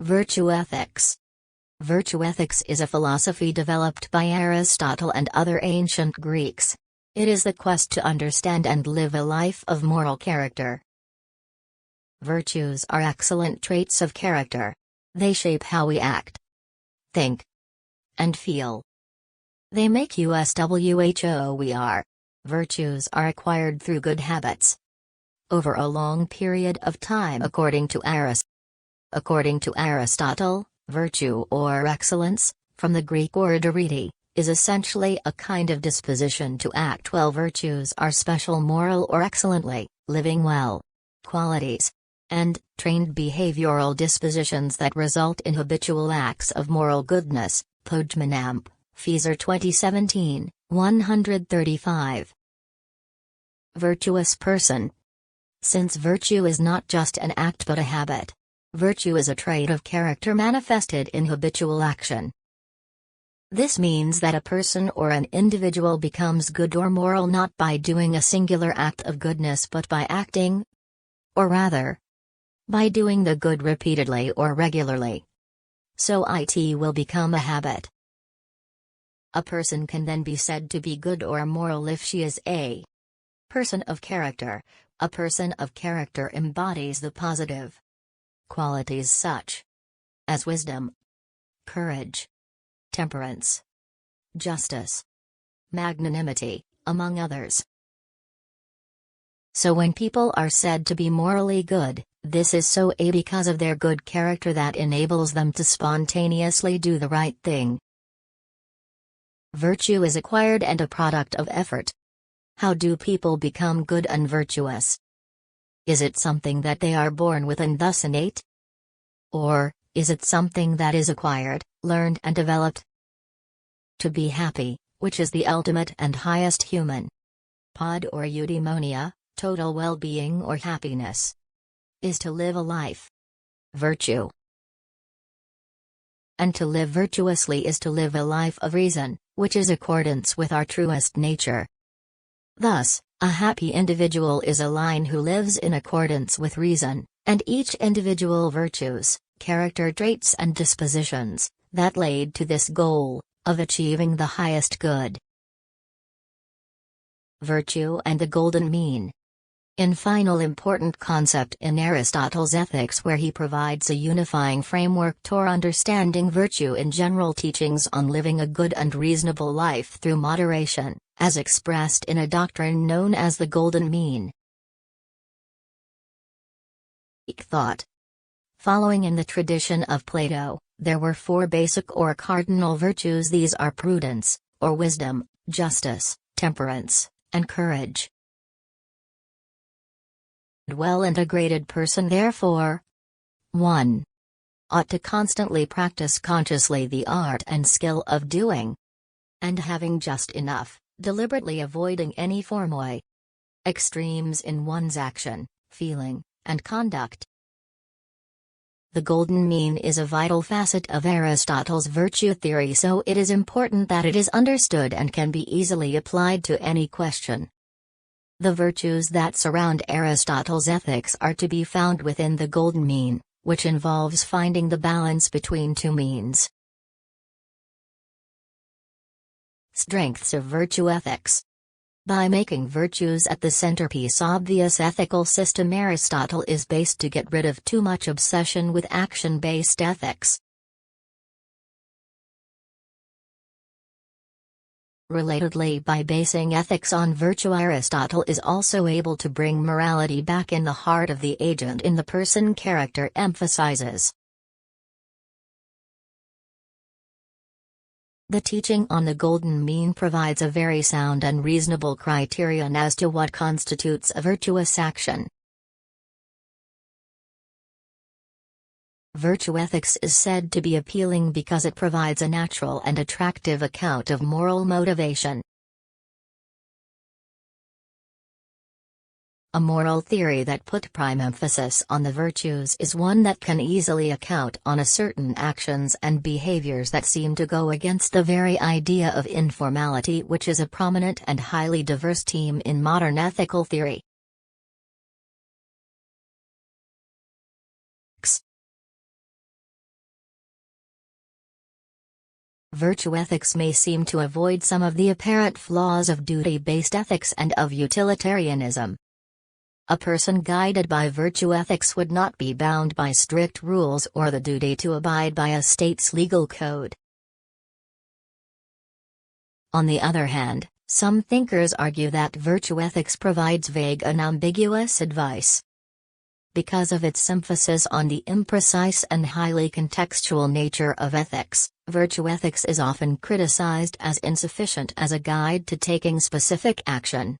Virtue ethics. Virtue ethics is a philosophy developed by Aristotle and other ancient Greeks. It is the quest to understand and live a life of moral character. Virtues are excellent traits of character. They shape how we act, think, and feel. They make us who we are. Virtues are acquired through good habits over a long period of time, according to Aristotle. Virtue or excellence, from the Greek word arete, is essentially a kind of disposition to act well. Virtues are special moral or excellently, living well qualities, and trained behavioral dispositions that result in habitual acts of moral goodness. Pojmanamp, Feser 2017, 135. Virtuous person. Since virtue is not just an act but a habit, virtue is a trait of character manifested in habitual action. This means that a person or an individual becomes good or moral not by doing a singular act of goodness but by acting, or rather, by doing the good repeatedly or regularly. So it will become a habit. A person can then be said to be good or moral if she is a person of character. A person of character embodies the positive qualities such as wisdom, courage, temperance, justice, magnanimity, among others. So when people are said to be morally good, this is so because of their good character that enables them to spontaneously do the right thing. Virtue is acquired and a product of effort. How do people become good and virtuous? Is it something that they are born with and thus innate? Or, is it something that is acquired, learned and developed? To be happy, which is the ultimate and highest human pod or eudaimonia, total well-being or happiness, is to live a life virtue. And to live virtuously is to live a life of reason, which is accordance with our truest nature. Thus, a happy individual is a lion who lives in accordance with reason, and each individual virtues, character traits and dispositions, that lead to this goal, of achieving the highest good. Virtue and the golden mean. In final important concept in Aristotle's Ethics, where he provides a unifying framework for understanding virtue in general teachings on living a good and reasonable life through moderation, as expressed in a doctrine known as the golden mean. Thought. Following in the tradition of Plato, there were four basic or cardinal virtues. These are prudence, or wisdom, justice, temperance, and courage. A well-integrated person therefore 1. Ought to constantly practice consciously the art and skill of doing and having just enough, deliberately avoiding any form or extremes in one's action, feeling, and conduct. The golden mean is a vital facet of Aristotle's virtue theory, so it is important that it is understood and can be easily applied to any question. The virtues that surround Aristotle's ethics are to be found within the golden mean, which involves finding the balance between two means. Strengths of virtue ethics. By making virtues at the centerpiece obvious ethical system, Aristotle is based to get rid of too much obsession with action-based ethics. Relatedly, by basing ethics on virtue, Aristotle is also able to bring morality back in the heart of the agent in the person character emphasizes. The teaching on the golden mean provides a very sound and reasonable criterion as to what constitutes a virtuous action. Virtue ethics is said to be appealing because it provides a natural and attractive account of moral motivation. A moral theory that put prime emphasis on the virtues is one that can easily account on a certain actions and behaviors that seem to go against the very idea of informality, which is a prominent and highly diverse theme in modern ethical theory. virtue ethics may seem to avoid some of the apparent flaws of duty-based ethics and of utilitarianism. A person guided by virtue ethics would not be bound by strict rules or the duty to abide by a state's legal code. On the other hand, some thinkers argue that virtue ethics provides vague and ambiguous advice. Because of its emphasis on the imprecise and highly contextual nature of ethics, virtue ethics is often criticized as insufficient as a guide to taking specific action.